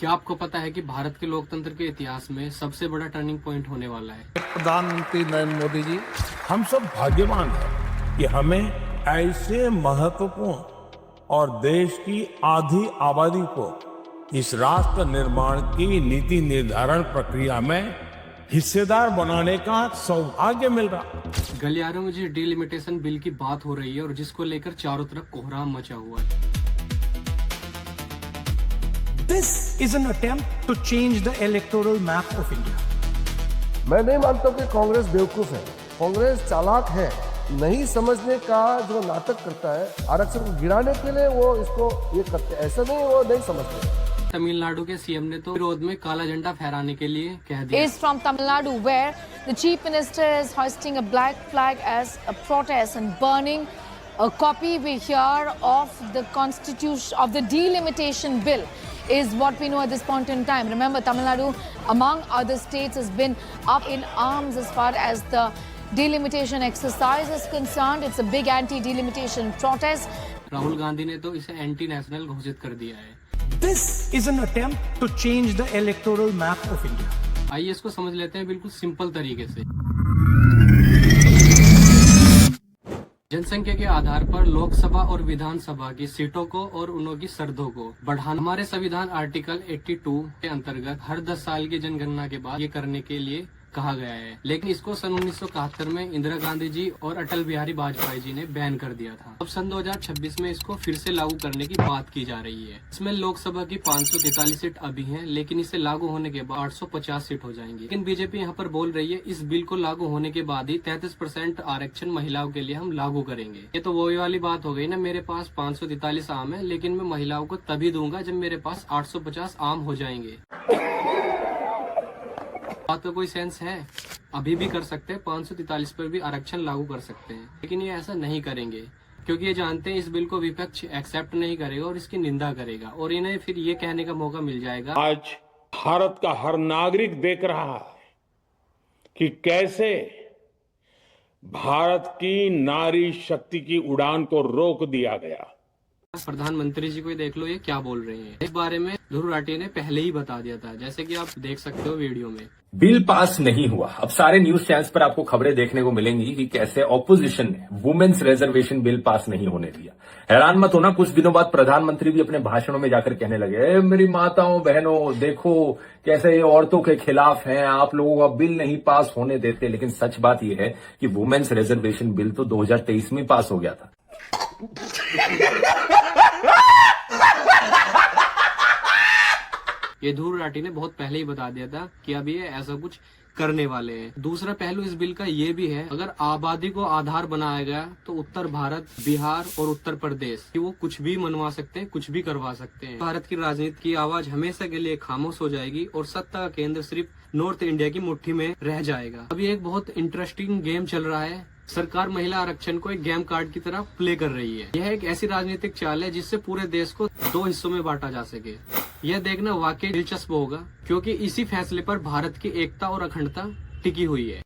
क्या आपको पता है कि भारत के लोकतंत्र के इतिहास में सबसे बड़ा टर्निंग पॉइंट होने वाला है? प्रधानमंत्री नरेंद्र मोदी जी, हम सब भाग्यवान हैं कि हमें ऐसे महत्वपूर्ण और देश की आधी आबादी को इस राष्ट्र निर्माण की नीति निर्धारण प्रक्रिया में हिस्सेदार बनाने का सौभाग्य मिल रहा। गलियारों में जिस डिलिमिटेशन बिल की बात हो रही है और जिसको लेकर चारों तरफ कोहराम मचा हुआ है, This is an attempt to change the electoral map of India. मैं नहीं मानता कि कांग्रेस बेवकूफ है, कांग्रेस चालाक है। नहीं समझने का जो नाटक करता है, आरक्षण को गिराने के लिए वो इसको ये करते हैं, ऐसा नहीं वो नहीं समझते। तमिलनाडु के सीएम ने तो विरोध में काला झंडा फहराने के लिए कह दिया। Is from Tamil Nadu, where the chief minister is hoisting a black flag as a protest and burning a copy we hear of the constitution of the delimitation bill is what we know at this point in time. Remember, Tamil Nadu, among other states, has been up in arms as far as the delimitation exercise is concerned. It's a big anti-delimitation protest. Rahul Gandhi ने तो इसे anti national घोषित कर दिया है। This is an attempt to change the electoral map of India. आइए इसको समझ लेते हैं बिल्कुल सिंपल तरीके से। जनसंख्या के आधार पर लोकसभा और विधानसभा की सीटों को और उनकी शर्तों को बढ़ाना हमारे संविधान आर्टिकल 82 के अंतर्गत हर 10 साल की जनगणना के बाद ये करने के लिए कहा गया है। लेकिन इसको सन 1971 में इंदिरा गांधी जी और अटल बिहारी वाजपेयी जी ने बैन कर दिया था। अब सन 2026 में इसको फिर से लागू करने की बात की जा रही है। इसमें लोकसभा की 543 सीट अभी हैं, लेकिन इसे लागू होने के बाद 850 सीट हो जाएंगी। लेकिन बीजेपी यहाँ पर बोल रही है इस बिल को लागू होने के बाद ही 33% आरक्षण महिलाओं के लिए हम लागू करेंगे। ये तो वही वाली बात हो गई ना, मेरे पास 543 आम है लेकिन मैं महिलाओं को तभी दूंगा जब मेरे पास 850 आम हो जाएंगे। बात का कोई सेंस है? अभी भी कर सकते हैं, 543 पर भी आरक्षण लागू कर सकते हैं, लेकिन ये ऐसा नहीं करेंगे क्योंकि ये जानते हैं इस बिल को विपक्ष एक्सेप्ट नहीं करेगा और इसकी निंदा करेगा और इन्हें फिर ये कहने का मौका मिल जाएगा। आज भारत का हर नागरिक देख रहा है कि कैसे भारत की नारी शक्ति की उड़ान को रोक दिया गया। प्रधानमंत्री जी को ही देख लो, ये क्या बोल रहे हैं। इस बारे में ध्रुव राठी ने पहले ही बता दिया था, जैसे कि आप देख सकते हो वीडियो में। बिल पास नहीं हुआ। अब सारे न्यूज चैनल्स पर आपको खबरें देखने को मिलेंगी कि कैसे ऑपोजिशन ने वुमेन्स रिजर्वेशन बिल पास नहीं होने दिया। हैरान मत होना, कुछ दिनों बाद प्रधानमंत्री भी अपने भाषणों में जाकर कहने लगे, मेरी माताओं बहनों देखो कैसे ये औरतों के खिलाफ हैं, आप लोगों का बिल नहीं पास होने देते। लेकिन सच बात यह है कि वुमेन्स रिजर्वेशन बिल तो 2023 में पास हो गया था। ये ध्रुव राठी ने बहुत पहले ही बता दिया था कि अब ये ऐसा कुछ करने वाले हैं। दूसरा पहलू इस बिल का ये भी है, अगर आबादी को आधार बनाया गया तो उत्तर भारत, बिहार और उत्तर प्रदेश कि वो कुछ भी मनवा सकते हैं, कुछ भी करवा सकते हैं। भारत की राजनीति की आवाज हमेशा के लिए खामोश हो जाएगी और सत्ता का केंद्र सिर्फ नॉर्थ इंडिया की मुट्ठी में रह जाएगा। अब ये एक बहुत इंटरेस्टिंग गेम चल रहा है। सरकार महिला आरक्षण को एक गेम कार्ड की तरह प्ले कर रही है। यह एक ऐसी राजनीतिक चाल है जिससे पूरे देश को 2 हिस्सों में बांटा जा सके। यह देखना वाकई दिलचस्प होगा क्योंकि इसी फैसले पर भारत की एकता और अखंडता टिकी हुई है।